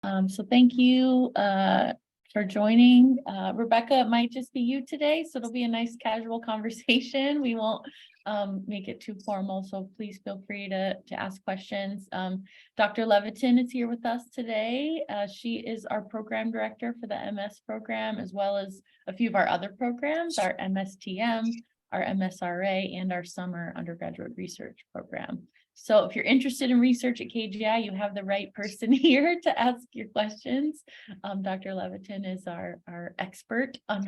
So thank you for joining. Rebecca, it might just be you today, so it'll be a nice casual conversation. We won't make it too formal, so please feel free to ask questions. Dr. Levitin is here with us today. She is our program director for the MS program, as well as a few of our other programs, our MSTM, our MSRA, and our summer undergraduate research program. So if you're interested in research at KGI, you have the right person here to ask your questions. Dr. Levitin is our expert on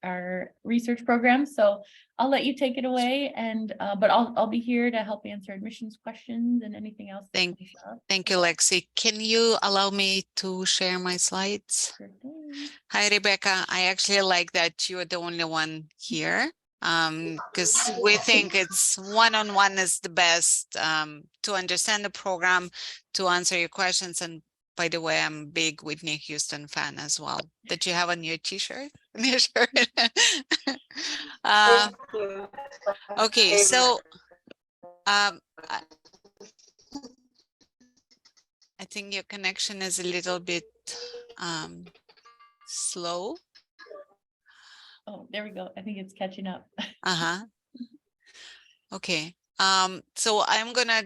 our research program. So I'll let you take it away, and but I'll be here to help answer admissions questions and anything else. Thank you, Lexi. Can you allow me to share my slides? Sure thing. Hi, Rebecca. I actually like that you're the only one here. Because we think it's one-on-one is the best to understand the program, to answer your questions. And by the way, I'm a big Whitney Houston fan as well. That you have on your t-shirt? Okay, so I think your connection is a little bit slow. Oh, there we go. I think it's catching up. Okay. So I'm gonna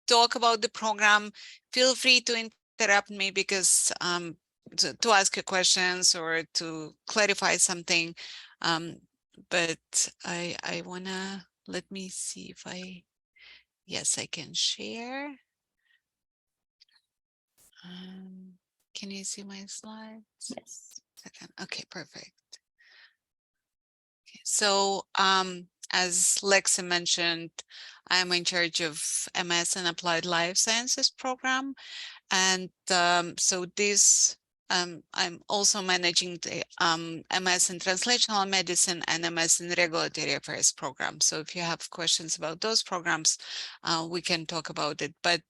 talk about the program. Feel free to interrupt me because to ask you questions or to clarify something. But I wanna, let me see if yes, I can share. Can you see my slides? Yes. Okay, perfect. Okay, so as Lexi mentioned, I'm in charge of MS and Applied Life Sciences program. And so this, I'm also managing the MS in Translational Medicine and MS in Regulatory Affairs program. So if you have questions about those programs, we can talk about it. But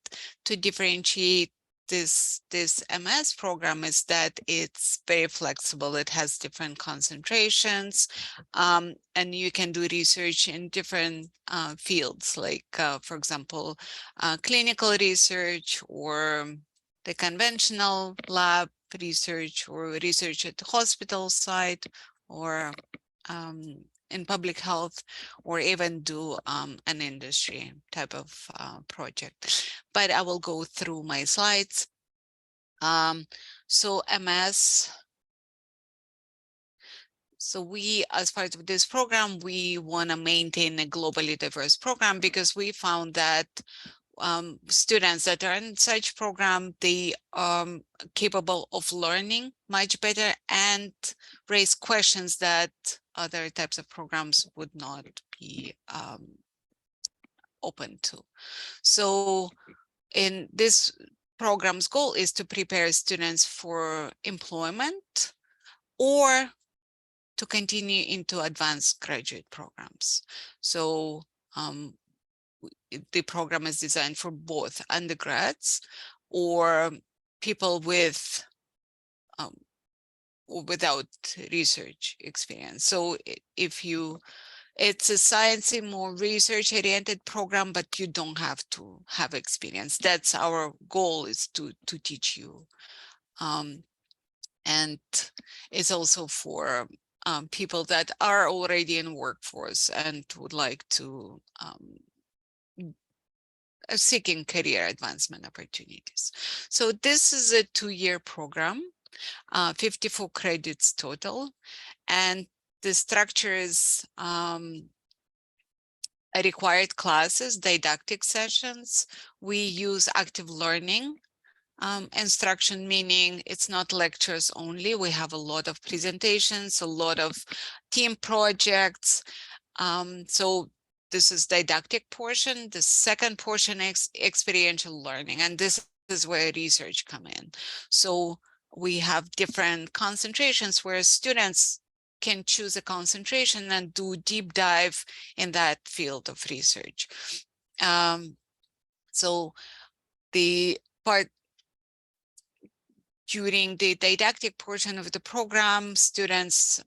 to differentiate this MS program is that it's very flexible. It has different concentrations, and you can do research in different fields, like, for example, clinical research or the conventional lab research or research at the hospital site or in public health, or even do an industry type of project. But I will go through my slides. So MS. So we, as part of this program, we want to maintain a globally diverse program because we found that students that are in such program, they are capable of learning much better and raise questions that other types of programs would not be open to. So in this program's goal is to prepare students for employment or to continue into advanced graduate programs. So the program is designed for both undergrads or people with without research experience. So if you, it's a sciencey, more research-oriented program, but you don't have to have experience. That's our goal, is to teach you. And it's also for people that are already in workforce and would like to seeking career advancement opportunities. So this is a 2-year program, 54 credits total, and the structure is required classes, didactic sessions. We use active learning instruction, meaning it's not lectures only. We have a lot of presentations, a lot of team projects. So this is didactic portion. The second portion is experiential learning, and this is where research come in. So we have different concentrations where students can choose a concentration and do deep dive in that field of research. So the part during the didactic portion of the program, students,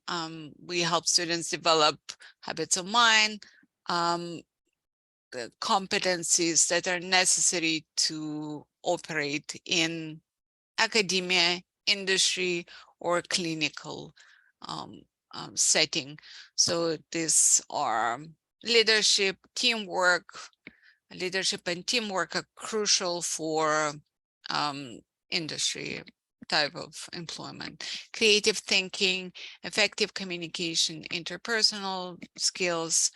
we help students develop habits of mind, the competencies that are necessary to operate in academia, industry, or clinical setting. So these are leadership, teamwork. Leadership and teamwork are crucial for industry type of employment. Creative thinking, effective communication, interpersonal skills.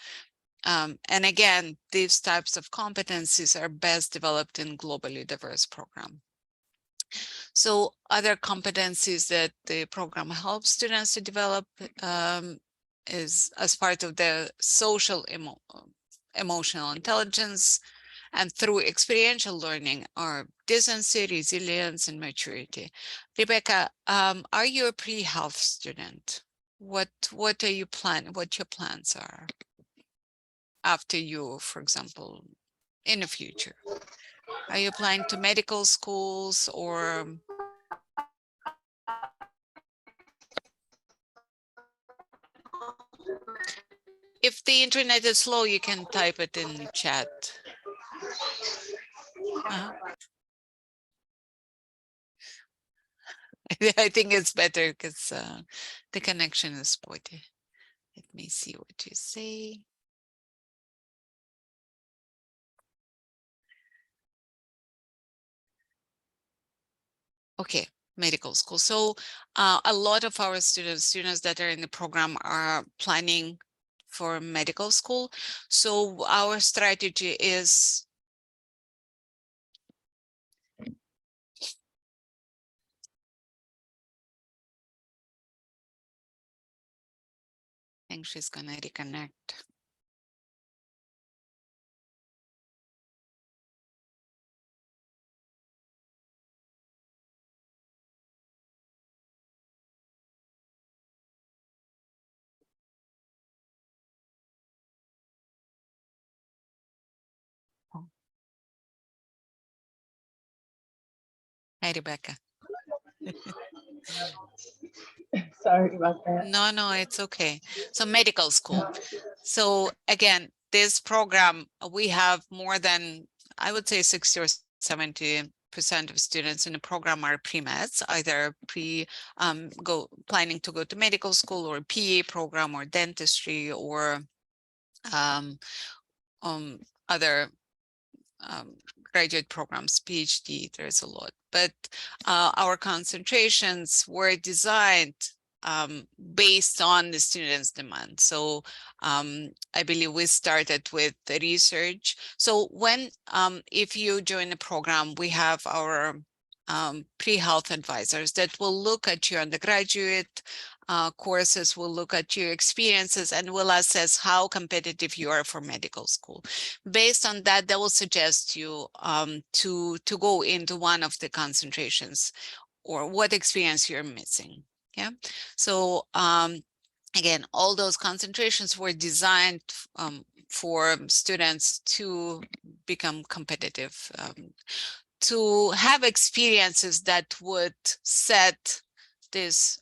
And again, these types of competencies are best developed in globally diverse program. So other competencies that the program helps students to develop is as part of the social emotional intelligence, and through experiential learning are decency, resilience, and maturity. Rebecca, are you a pre-health student? What are you what your plans are after you, for example, in the future? Are you applying to medical schools, or if the internet is slow, you can type it in the chat. I think it's better because the connection is spotty. Let me see what you say. Okay, medical school. So a lot of our students that are in the program are planning for medical school. So our strategy is I think she's gonna reconnect. Hi, Rebecca. Sorry about that. No, it's okay. So medical school. So again, this program, we have more than, I would say 60 or 70% of students in the program are pre-meds, either planning to go to medical school, or PA program, or dentistry, or other graduate programs, PhD, there's a lot. But our concentrations were designed based on the students' demand. So I believe we started with the research. So when, if you join the program, we have our pre-health advisors that will look at your undergraduate courses, will look at your experiences, and will assess how competitive you are for medical school. Based on that, they will suggest you to go into one of the concentrations, or what experience you're missing. Yeah. So again, all those concentrations were designed for students to become competitive, to have experiences that would set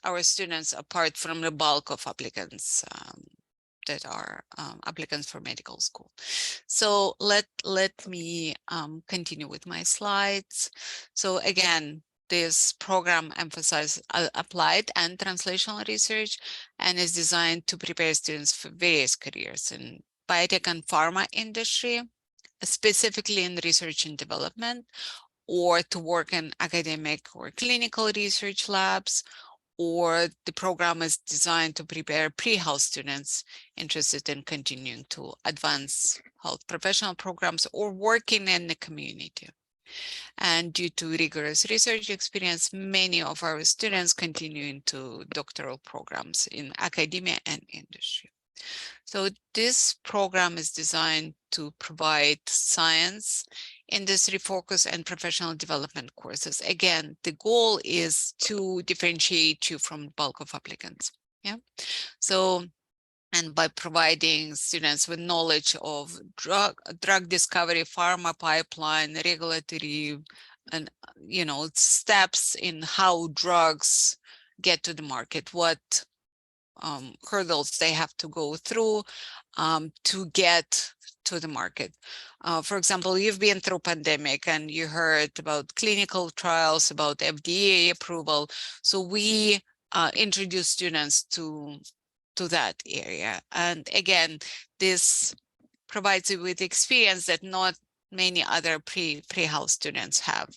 our students apart from the bulk of applicants that are applicants for medical school. So let me continue with my slides. So again, this program emphasizes applied and translational research, and is designed to prepare students for various careers in biotech and pharma industry, specifically in research and development, or to work in academic or clinical research labs, or the program is designed to prepare pre-health students interested in continuing to advance health professional programs or working in the community. And due to rigorous research experience, many of our students continue into doctoral programs in academia and industry. So this program is designed to provide science, industry focus, and professional development courses. Again, the goal is to differentiate you from the bulk of applicants. Yeah. So, and by providing students with knowledge of drug discovery, pharma pipeline, regulatory, and steps in how drugs get to the market, what hurdles they have to go through to get to the market. For example, you've been through pandemic and you heard about clinical trials, about FDA approval. So we introduce students to that area. And again, this provides you with experience that not many other pre-health students have.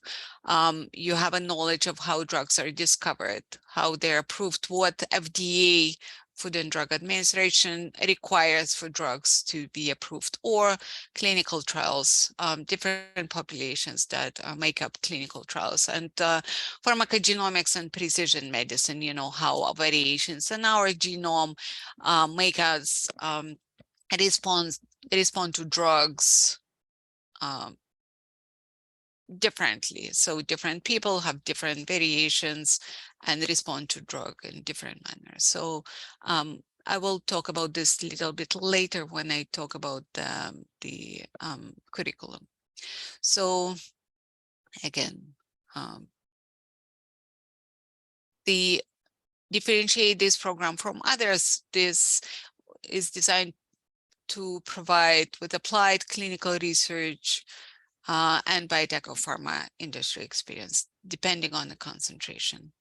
You have a knowledge of how drugs are discovered, how they're approved, what FDA, Food and Drug Administration, requires for drugs to be approved, or clinical trials, different populations that make up clinical trials, and pharmacogenomics and precision medicine, you know, how variations in our genome make us respond to drugs differently. So different people have different variations and respond to drug in different manners. So I will talk about this a little bit later when I talk about the curriculum. So again, the differentiate this program from others, this is designed to provide with applied clinical research and biotech or pharma industry experience, depending on the concentration.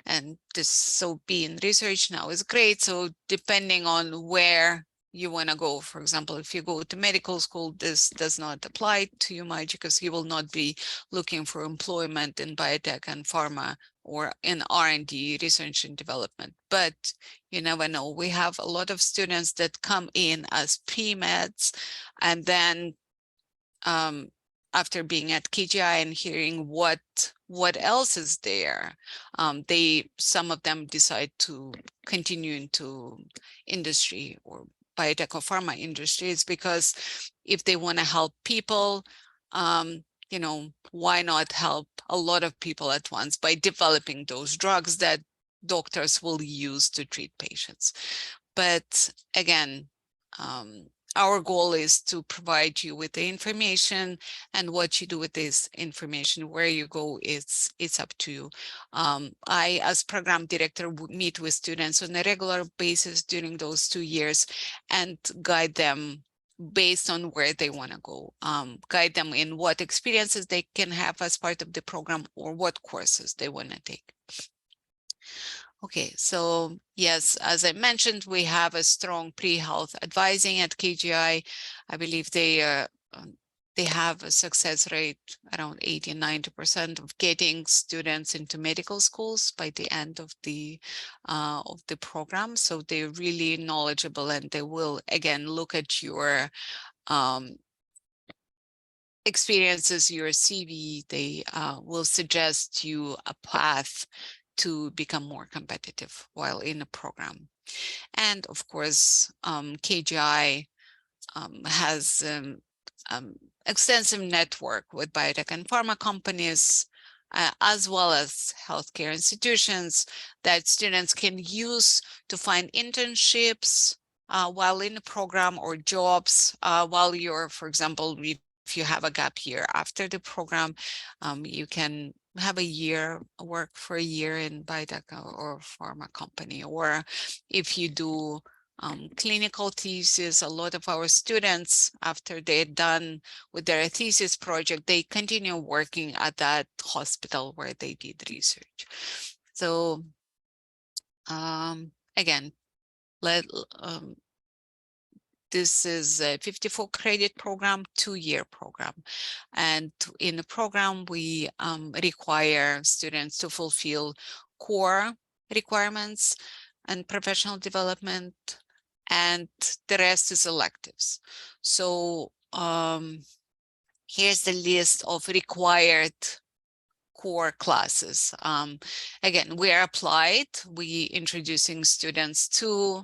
And this, so being research now is great. So depending on where you want to go, for example, if you go to medical school, this does not apply to you much because you will not be looking for employment in biotech and pharma or in R&D, research and development. But you never know. We have a lot of students that come in as pre-meds and then after being at KGI and hearing what else is there, some of them decide to continue into industry or biotech or pharma industries, because if they want to help people, you know, why not help a lot of people at once by developing those drugs that doctors will use to treat patients. But again, our goal is to provide you with the information, and what you do with this information, where you go, it's up to you. I, as program director, meet with students on a regular basis during those 2 years and guide them based on where they want to go, guide them in what experiences they can have as part of the program or what courses they want to take. Okay, so yes, as I mentioned, we have a strong pre-health advising at KGI. I believe they have a success rate around 80–90% of getting students into medical schools by the end of the program. So they're really knowledgeable, and they will again look at your experiences, your CV. They will suggest you a path to become more competitive while in the program. And of course, KGI has extensive network with biotech and pharma companies, as well as healthcare institutions that students can use to find internships while in the program, or jobs while you're, for example, if you have a gap year after the program, you can have a year, work for a year in biotech or pharma company. Or if you do clinical thesis, a lot of our students, after they're done with their thesis project, they continue working at that hospital where they did research. So again, this is a 54 credit program, 2-year program. And in the program, we require students to fulfill core requirements and professional development, and the rest is electives. So here's the list of required core classes. Again, we are applied. We introducing students to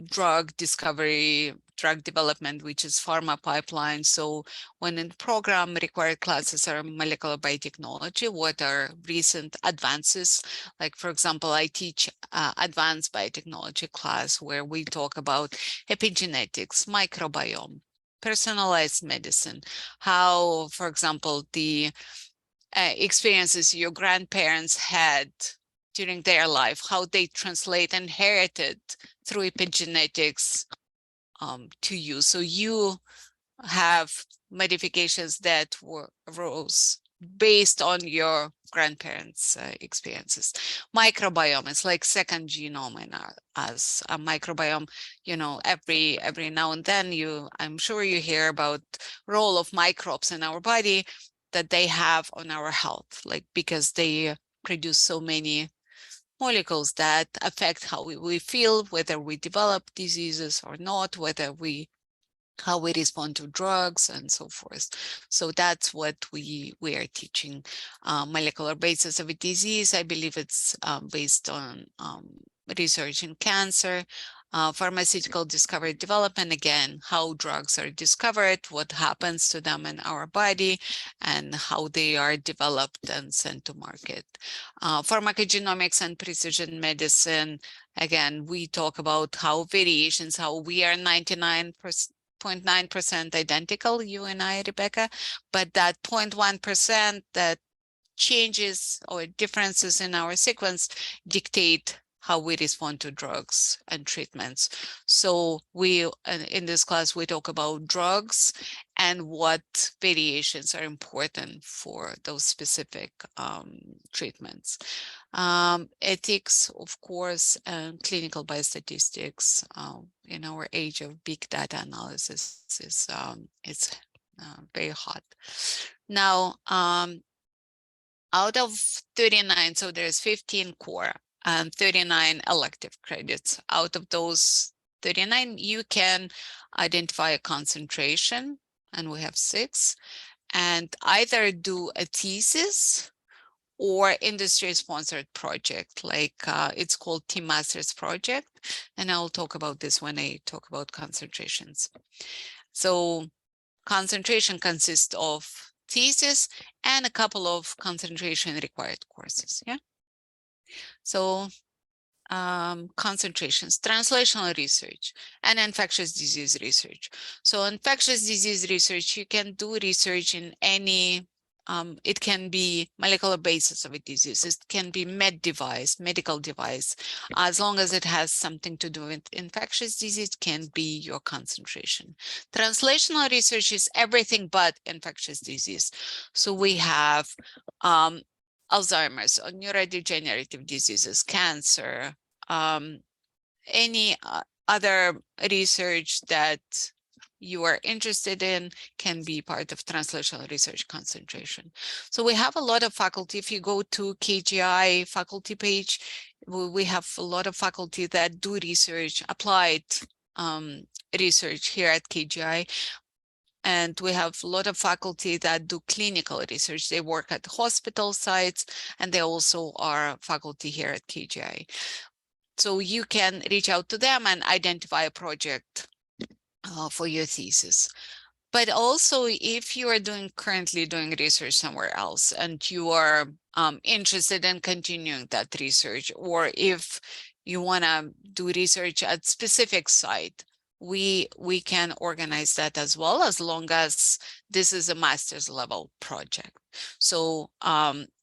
drug discovery, drug development, which is pharma pipeline. So when in the program, required classes are molecular biotechnology, what are recent advances. Like, for example, I teach advanced biotechnology class where we talk about epigenetics, microbiome, personalized medicine, how, for example, the experiences your grandparents had during their life, how they translate inherited through epigenetics to you. So you have modifications that arose based on your grandparents' experiences. Microbiome is like second genome in as a microbiome. You know, every now and then I'm sure you hear about role of microbes in our body that they have on our health, like because they produce so many molecules that affect how we feel, whether we develop diseases or not, how we respond to drugs and so forth. So that's what we are teaching. Molecular basis of a disease, I believe it's based on research in cancer, pharmaceutical discovery development, again, how drugs are discovered, what happens to them in our body, and how they are developed and sent to market. Pharmacogenomics and precision medicine, again, we talk about how variations, how we are 99.9% identical, you and I, Rebecca, but that 0.1% that changes or differences in our sequence dictate how we respond to drugs and treatments. So in this class, we talk about drugs and what variations are important for those specific treatments. Ethics, of course, and clinical biostatistics in our age of big data analysis is very hot. Now, out of 39, so there's 15 core and 39 elective credits. Out of those 39, you can identify a concentration, and we have 6, and either do a thesis or industry-sponsored project, like it's called Team Masters Project, and I'll talk about this when I talk about concentrations. So concentration consists of thesis and a couple of concentration required courses. Yeah. So concentrations, translational research, and infectious disease research. So infectious disease research, you can do research in any, it can be molecular basis of a disease, it can be medical device, as long as it has something to do with infectious disease, can be your concentration. Translational research is everything but infectious disease. So we have Alzheimer's or neurodegenerative diseases, cancer, any other research that you are interested in can be part of translational research concentration. So we have a lot of faculty. If you go to KGI faculty page, we have a lot of faculty that do research, applied research here at KGI. And we have a lot of faculty that do clinical research. They work at hospital sites, and they also are faculty here at KGI. So you can reach out to them and identify a project for your thesis. But also, if you are currently doing research somewhere else and you are interested in continuing that research, or if you want to do research at specific site, we can organize that as well, as long as this is a master's level project. So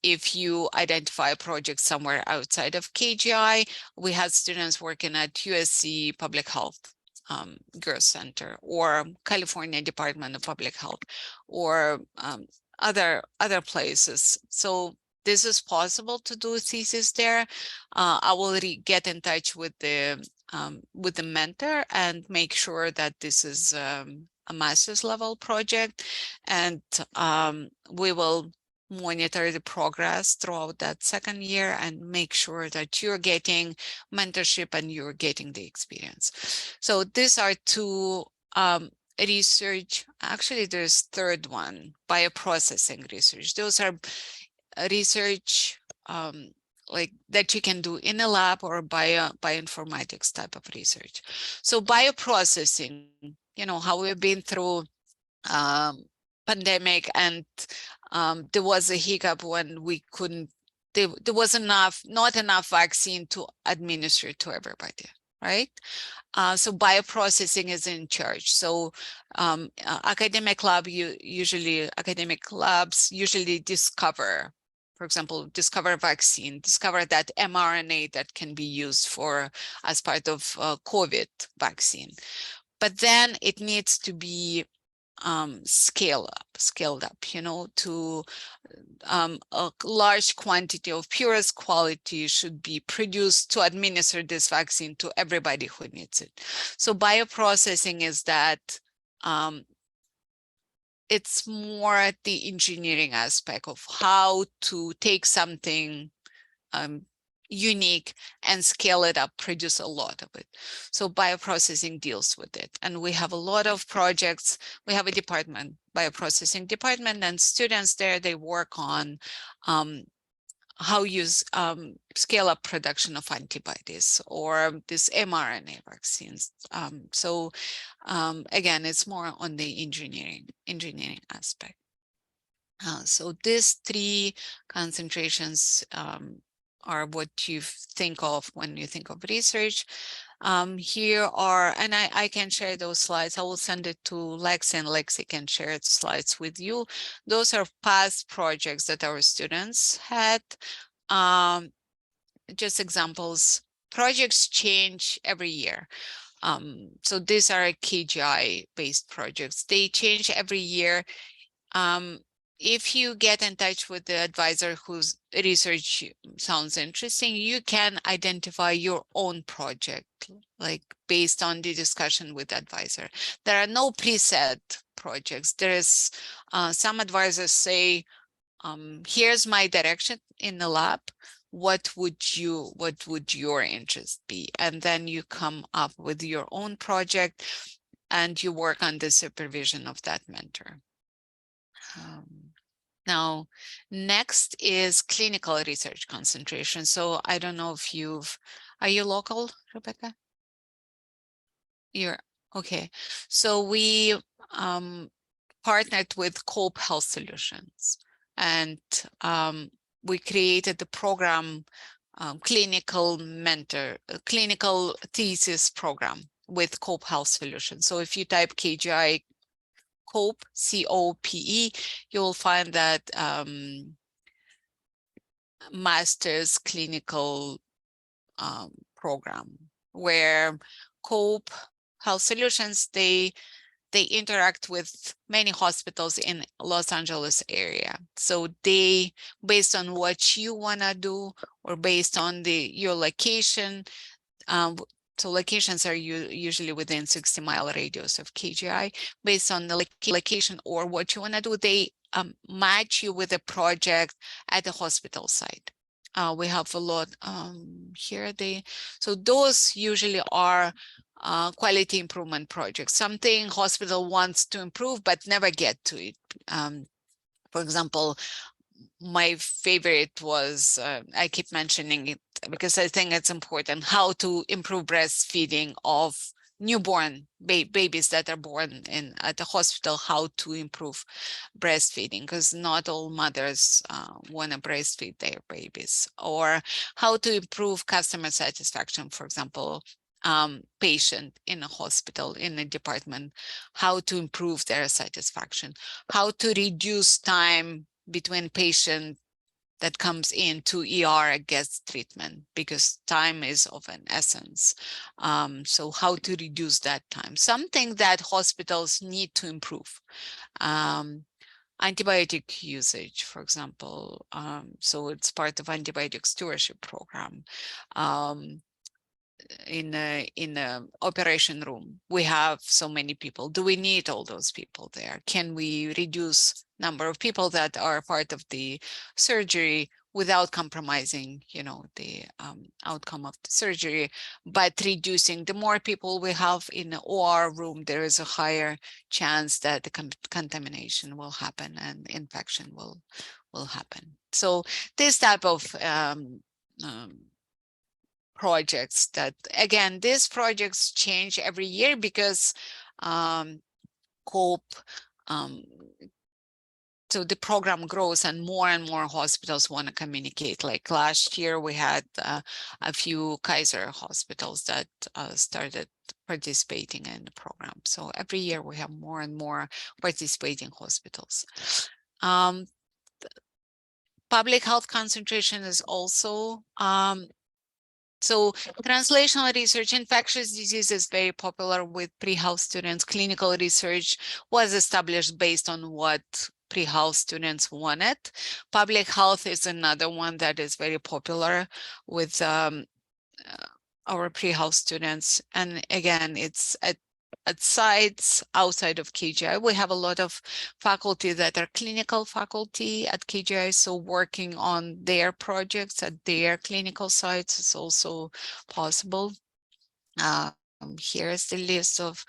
if you identify a project somewhere outside of KGI, we had students working at USC Public Health Girls Center, or California Department of Public Health, or other places. So this is possible to do a thesis there. I will get in touch with the mentor and make sure that this is a master's level project, and we will monitor the progress throughout that second year and make sure that you're getting mentorship and you're getting the experience. So these are 2 research. Actually, there's third one, bioprocessing research. Those are research like that you can do in a lab, or bioinformatics type of research. So bioprocessing, you know, how we've been through pandemic, and there was a hiccup when we couldn't, there was not enough vaccine to administer to everybody, right? So bioprocessing is in charge. So academic labs usually discover, for example, discover vaccine, discover that mRNA that can be used as part of COVID vaccine. but then it needs to be scaled up, you know, to a large quantity of purest quality should be produced to administer this vaccine to everybody who needs it. So bioprocessing is that it's more the engineering aspect of how to take something unique and scale it up, produce a lot of it. So bioprocessing deals with it. And we have a lot of projects. We have a department, bioprocessing department, and students there, they work on how you scale up production of antibodies or this mRNA vaccines. Again, it's more on the engineering aspect. So these three concentrations are what you think of when you think of research. Here are, and I can share those slides. I will send it to Lex, and Lexi can share its slides with you. Those are past projects that our students had. Just examples. Projects change every year. So these are KGI-based projects. They change every year. If you get in touch with the advisor whose research sounds interesting, you can identify your own project, like based on the discussion with the advisor. There are no preset projects. There is some advisors say, here's my direction in the lab. What would your interest be? And then you come up with your own project and you work on the supervision of that mentor. Now, next is clinical research concentration. So I don't know if are you local, Rebecca? You're okay. So we partnered with Cope Health Solutions, and we created the program clinical thesis program with Cope Health Solutions. So if you type KGI COPE, C-O-P-E, you'll find that master's clinical program where COPE Health Solutions, they interact with many hospitals in Los Angeles area. So they, based on what you want to do or based on your location, so locations are usually within 60-mile radius of KGI. Based on the location or what you want to do, they match you with a project at the hospital site. We have a lot here. So those usually are quality improvement projects, something hospital wants to improve but never get to it. For example, my favorite was, I keep mentioning it because I think it's important, how to improve breastfeeding of newborn babies that are born at the hospital, how to improve breastfeeding, because not all mothers want to breastfeed their babies, or how to improve customer satisfaction, for example, patient in a hospital, in a department, how to improve their satisfaction, how to reduce time between patient that comes in to ER and gets treatment, because time is of an essence. So how to reduce that time, something that hospitals need to improve. Antibiotic usage, for example. So it's part of antibiotic stewardship program. In a operation room, we have so many people. Do we need all those people there? Can we reduce number of people that are part of the surgery without compromising, the outcome of the surgery, but reducing? The more people we have in the OR room, there is a higher chance that the contamination will happen and infection will happen. So this type of projects that, again, these projects change every year because COPE, so the program grows and more hospitals want to communicate. Like last year, we had a few Kaiser hospitals that started participating in the program. So every year we have more and more participating hospitals. Public health concentration is also So translational research, infectious disease is very popular with pre-health students. Clinical research was established based on what pre-health students wanted. Public health is another one that is very popular with our pre-health students. And again, it's at sites outside of KGI. We have a lot of faculty that are clinical faculty at KGI, so working on their projects at their clinical sites is also possible. Here's the list of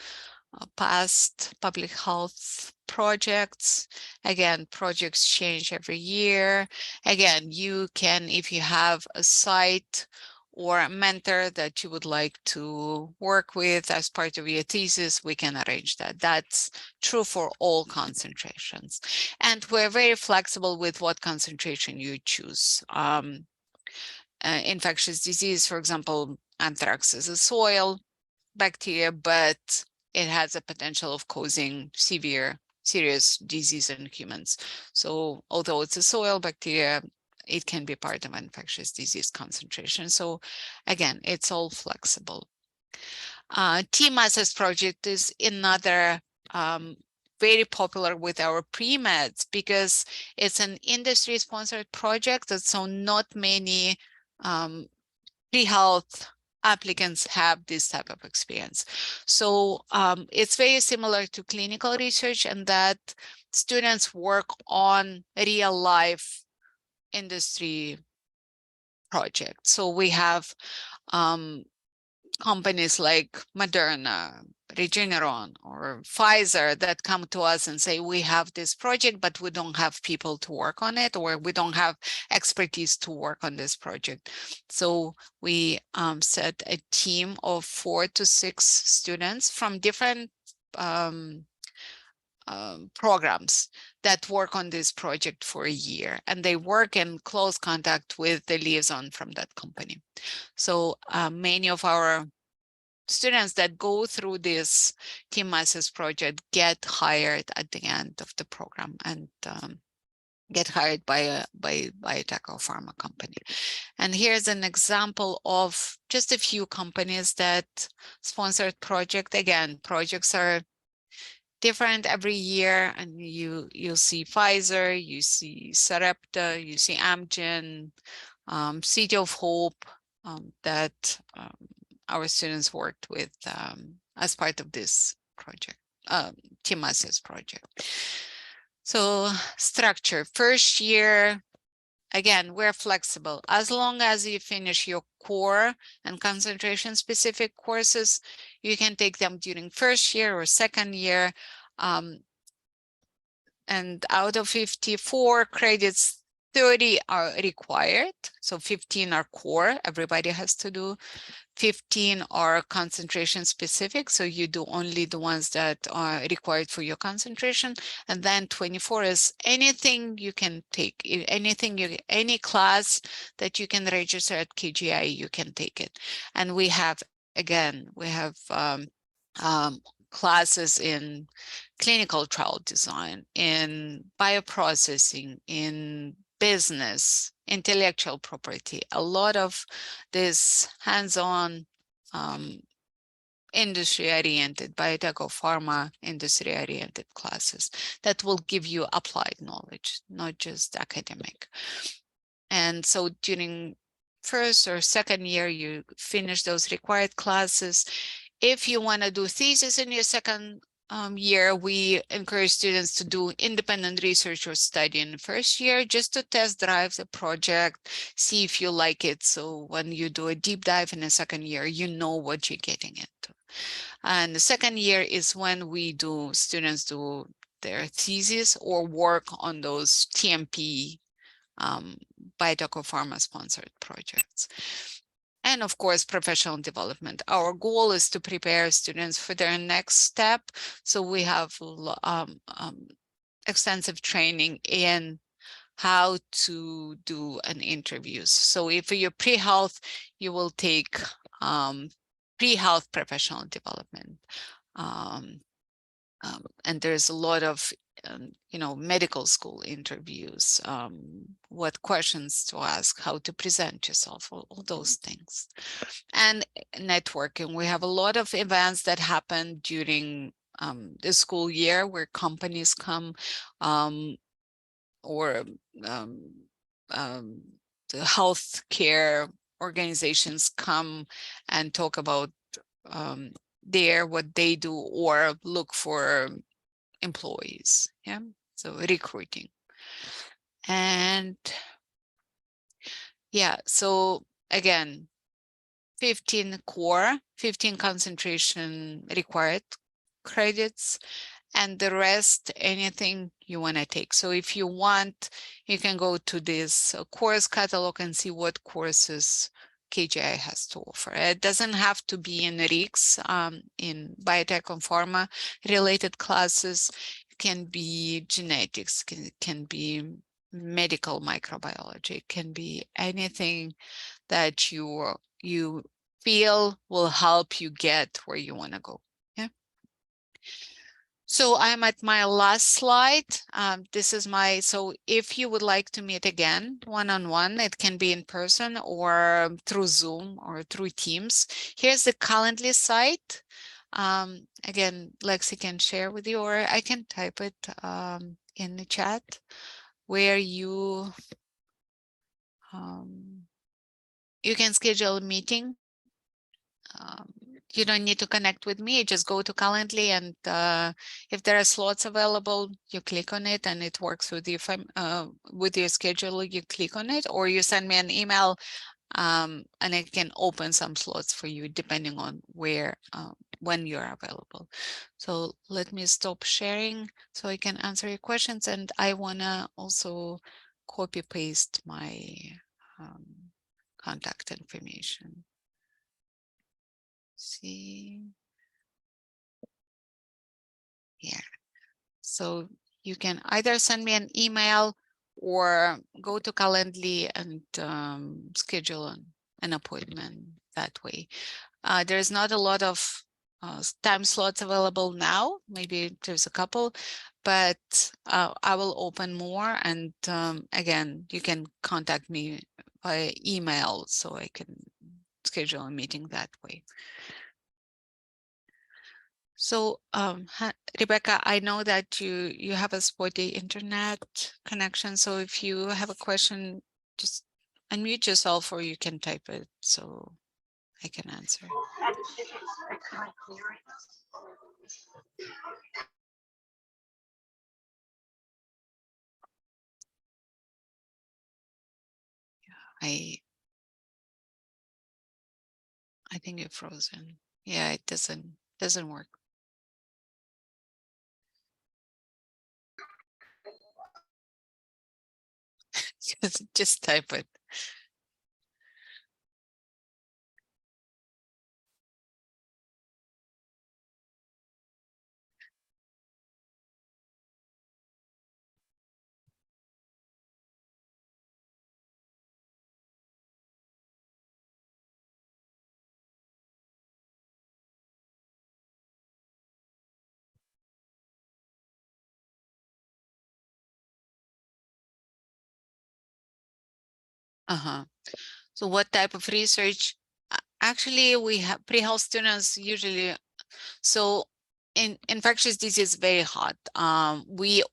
past public health projects. Again, projects change every year. Again, you can, if you have a site or a mentor that you would like to work with as part of your thesis, we can arrange that. That's true for all concentrations. And we're very flexible with what concentration you choose. Infectious disease, for example, anthrax is a soil bacteria, but it has a potential of causing serious disease in humans. So although it's a soil bacteria, it can be part of infectious disease concentration. So again, it's all flexible. TMASS project is another very popular with our pre-meds because it's an industry-sponsored project, so not many pre-health applicants have this type of experience. So it's very similar to clinical research in that students work on real life industry projects. So we have companies like Moderna, Regeneron, or Pfizer that come to us and say, we have this project, but we don't have people to work on it, or we don't have expertise to work on this project. So we set a team of 4 to 6 students from different programs that work on this project for a year, and they work in close contact with the liaison from that company. So many of our students that go through this TMASS project get hired at the end of the program and get hired by a biotech or pharma company. And here's an example of just a few companies that sponsored project. Again, projects are different every year, and you'll see Pfizer, you see Sarepta, you see Amgen, City of Hope, that our students worked with as part of this project, TMASS project. So structure, first year, again, we're flexible. As long as you finish your core and concentration specific courses, you can take them during first year or second year. And out of 54 credits, 30 are required. So 15 are core, everybody has to do. 15 are concentration specific, so you do only the ones that are required for your concentration. And then 24 is anything you can take, any class that you can register at KGI, you can take it. And we have, again, classes in clinical trial design, in bioprocessing, in business, intellectual property, a lot of this hands-on industry-oriented, biotech or pharma industry-oriented classes that will give you applied knowledge, not just academic. And so during first or second year, you finish those required classes. If you want to do thesis in your second year, we encourage students to do independent research or study in the first year just to test drive the project, see if you like it. So when you do a deep dive in the second year, you know what you're getting into. And the second year is when students do their thesis or work on those TMP biotech or pharma sponsored projects. And of course, professional development. Our goal is to prepare students for their next step. So we have extensive training in how to do an interviews. So if you're pre-health, you will take pre-health professional development. And there's a lot of medical school interviews, what questions to ask, how to present yourself, all those things. And networking. We have a lot of events that happen during the school year where companies come, or the healthcare organizations come and talk about what they do, or look for employees. Yeah, so recruiting. And yeah, so again, 15 core, 15 concentration required credits, and the rest, anything you want to take. So if you want, you can go to this course catalog and see what courses KGI has to offer. It doesn't have to be in RICS, in biotech and pharma related classes. It can be genetics, can be medical microbiology, it can be anything that you feel will help you get where you want to go. Yeah. So I'm at my last slide. This is so if you would like to meet again one-on-one, it can be in person or through Zoom or through Teams. Here's the Calendly site. Again, Lexi can share with you, or I can type it in the chat, where you can schedule a meeting. You don't need to connect with me, just go to Calendly, and if there are slots available, you click on it and it works with you. With your schedule, you click on it, or you send me an email, and I can open some slots for you depending on when you're available. So let me stop sharing so I can answer your questions, and I wanna also copy paste my contact information. See here. So you can either send me an email or go to Calendly and schedule an appointment that way. There's not a lot of time slots available now. Maybe there's a couple, but I will open more. And again, you can contact me by email so I can schedule a meeting that way. So, Rebecca, I know that you have a spotty internet connection. So if you have a question, just unmute yourself, or you can type it so I can answer. I think you're frozen. Yeah, it doesn't work. Just type it. So what type of research? Actually, we have pre-health students usually. So in infectious disease, very hot. We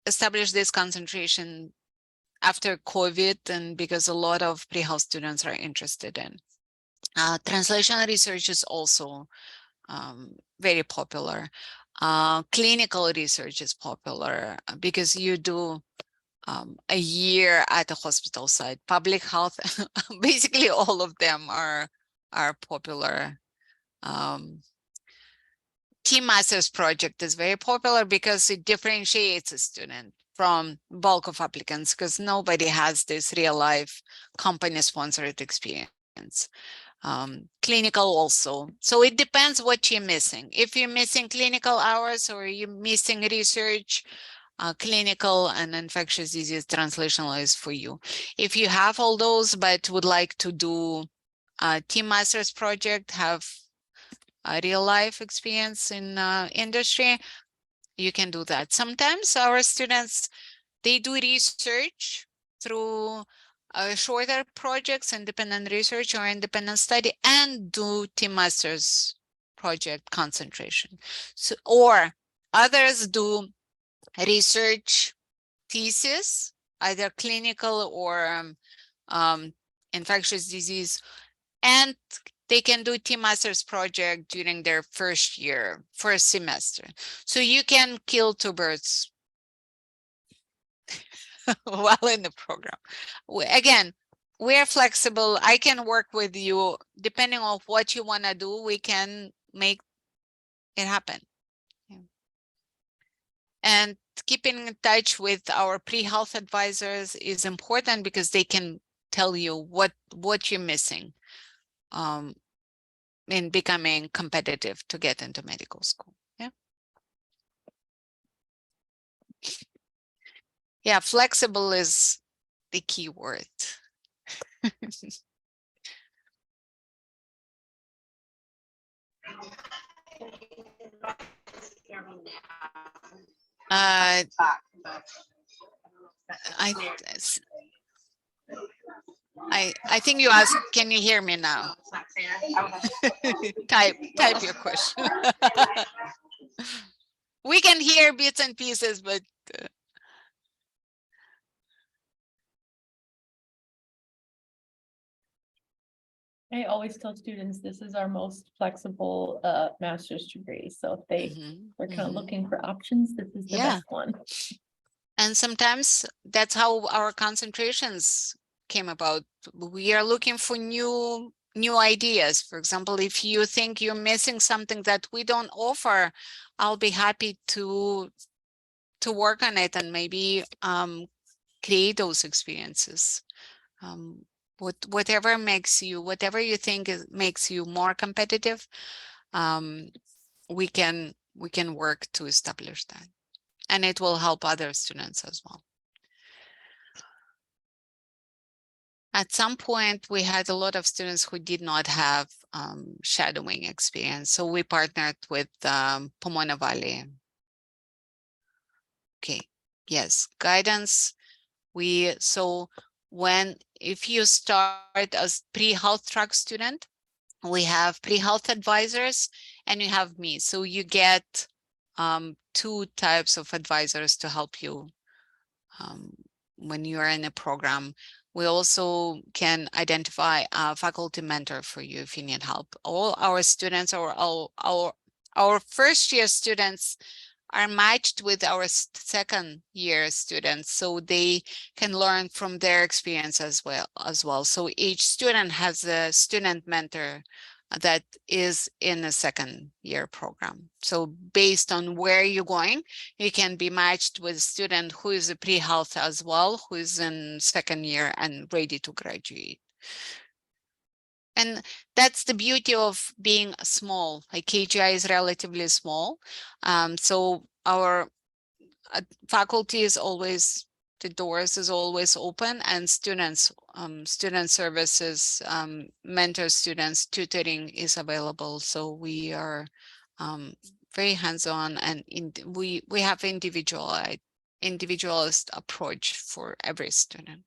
established this concentration after COVID, and because a lot of pre-health students are interested in. Translational research is also very popular. Clinical research is popular because you do a year at a hospital site. Public health, basically all of them are popular. Team Masters project is very popular because it differentiates a student from bulk of applicants, because nobody has this real life company sponsored experience. Clinical also. So it depends what you're missing. If you're missing clinical hours or you're missing research, clinical and infectious disease translational is for you. If you have all those but would like to do a team masters project, have a real life experience in industry, you can do that. Sometimes our students, they do research through shorter projects, independent research or independent study, and do team masters project concentration. So, or others do research thesis, either clinical or infectious disease, and they can do team masters project during their first semester. So you can kill two birds while in the program. Again, we're flexible. I can work with you depending on what you want to do. We can make it happen. Yeah. And keeping in touch with our pre-health advisors is important because they can tell you what you're missing in becoming competitive to get into medical school. Yeah. Yeah, flexible is the key word. I I think you asked, can you hear me now? Type your question. We can hear bits and pieces, but I always tell students this is our most flexible master's degree. So if they were kind of looking for options, this is the best one. And sometimes that's how our concentrations came about. We are looking for new ideas. For example, if you think you're missing something that we don't offer, I'll be happy to work on it and maybe create those experiences. Whatever you think makes you more competitive, we can work to establish that, and it will help other students as well. At some point, we had a lot of students who did not have shadowing experience, so we partnered with Pomona Valley. Okay, yes, guidance. If you start as pre-health track student, we have pre-health advisors and you have me. So you get two types of advisors to help you when you are in a program. We also can identify a faculty mentor for you if you need help. All our students or our first year students are matched with our second year students, so they can learn from their experience as well. So each student has a student mentor that is in a second year program. So based on where you're going, you can be matched with a student who is a pre-health as well, who is in second year and ready to graduate. And that's the beauty of being small. Like KGI is relatively small. So our faculty is always, the doors is always open, and students, student services, mentor students, tutoring is available. So we are very hands-on, and we have individualist approach for every student.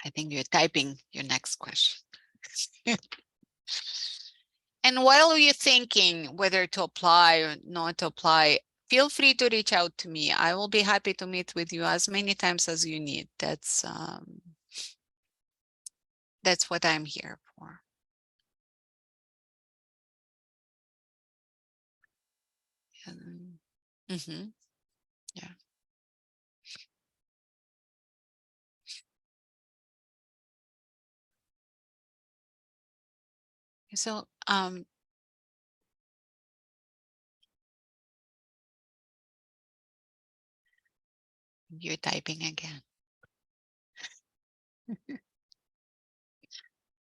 I think you're typing your next question. And while you're thinking whether to apply or not to apply, feel free to reach out to me. I will be happy to meet with you as many times as you need. That's what I'm here for. Yeah. So you're typing again.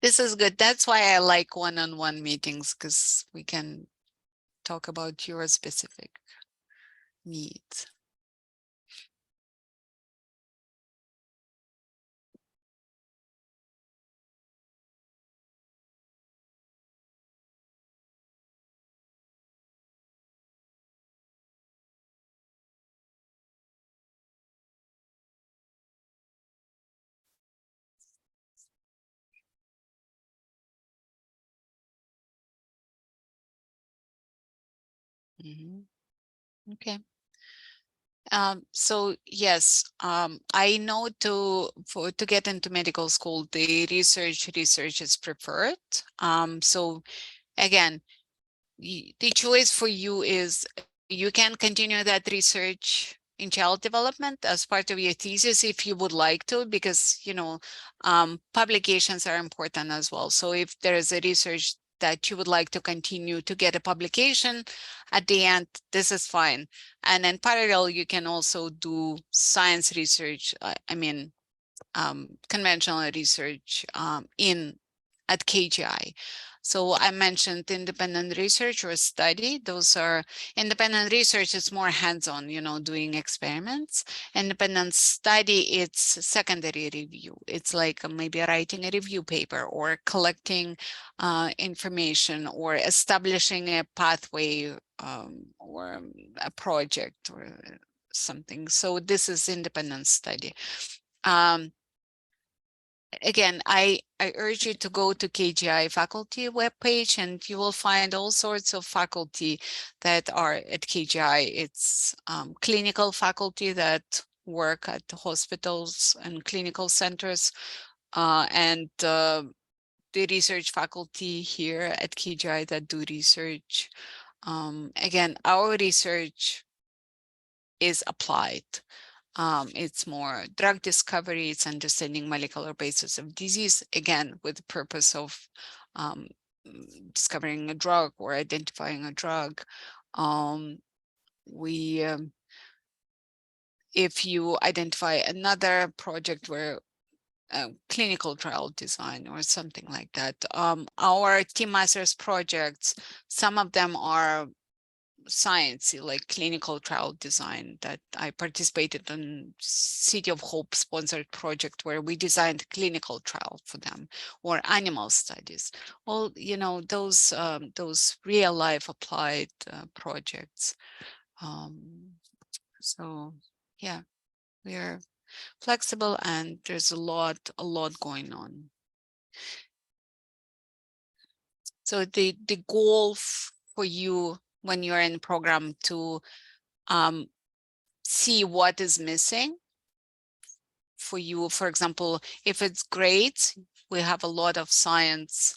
This is good. That's why I like one-on-one meetings, because we can talk about your specific needs. Mhm. Okay. So yes, I know to get into medical school, the research is preferred. So again, the choice for you is you can continue that research in child development as part of your thesis if you would like to, because publications are important as well. So if there is a research that you would like to continue to get a publication at the end, this is fine. And in parallel, you can also do science research. I mean, conventional research at KGI. So I mentioned independent research or study. Those are independent research is more hands-on, doing experiments. Independent study, it's secondary review. It's like maybe writing a review paper or collecting information or establishing a pathway or a project or something. So this is independent study. Again, I urge you to go to KGI faculty webpage, and you will find all sorts of faculty that are at KGI. It's clinical faculty that work at hospitals and clinical centers, and the research faculty here at KGI that do research. Again, our research is applied. It's more drug discovery, it's understanding molecular basis of disease, again, with the purpose of discovering a drug or identifying a drug. If you identify another project where clinical trial design or something like that, our team masters projects, some of them are science, like clinical trial design, that I participated in City of Hope sponsored project where we designed clinical trial for them, or animal studies. Well, those real life applied projects. So yeah, we are flexible and there's a lot going on. So the goal for you when you're in the program to see what is missing for you. For example, if it's grades, we have a lot of science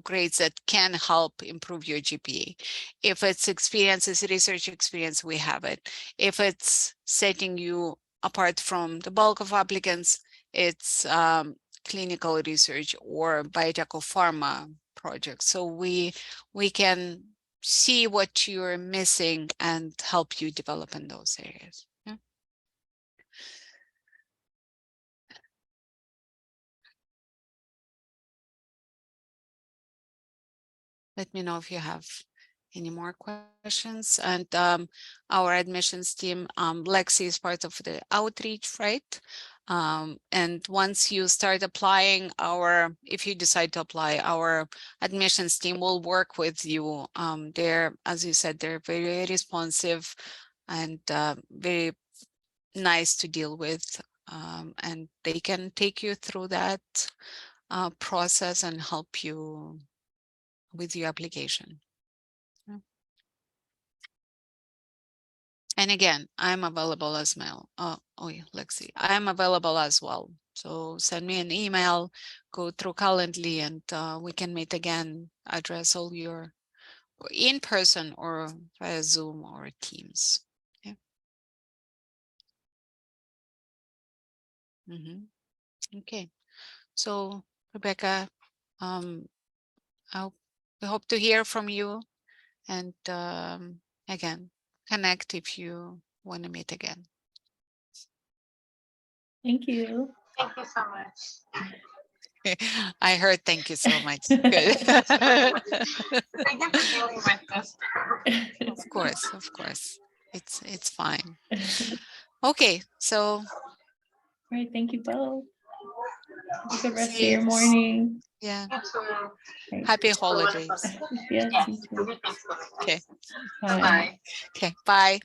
grades that can help improve your GPA. If it's experiences, research experience, we have it. If it's setting you apart from the bulk of applicants, it's clinical research or biotech or pharma projects. So we can see what you're missing and help you develop in those areas. Yeah. Let me know if you have any more questions. And our admissions team, Lexi is part of the outreach, right? And once you start applying, if you decide to apply, our admissions team will work with you. They're, as you said, they're very responsive and very nice to deal with. And they can take you through that process and help you with your application. And again, I'm available as well. Yeah, Lexi, I'm available as well. So send me an email, go through Calendly, and we can meet again, address all your in person or via Zoom or Teams. Yeah. Okay. So Rebecca, we hope to hear from you, and again, connect if you want to meet again. Thank you. Thank you so much. I heard thank you so much. Good. Thank you for dealing with this. Of course. It's fine. Okay, so Right, thank you both. Have a good rest of see your you. morning. Yeah. You too. Right. Happy holidays. Yes, Yes, you too. Okay. Bye. bye. Okay, bye.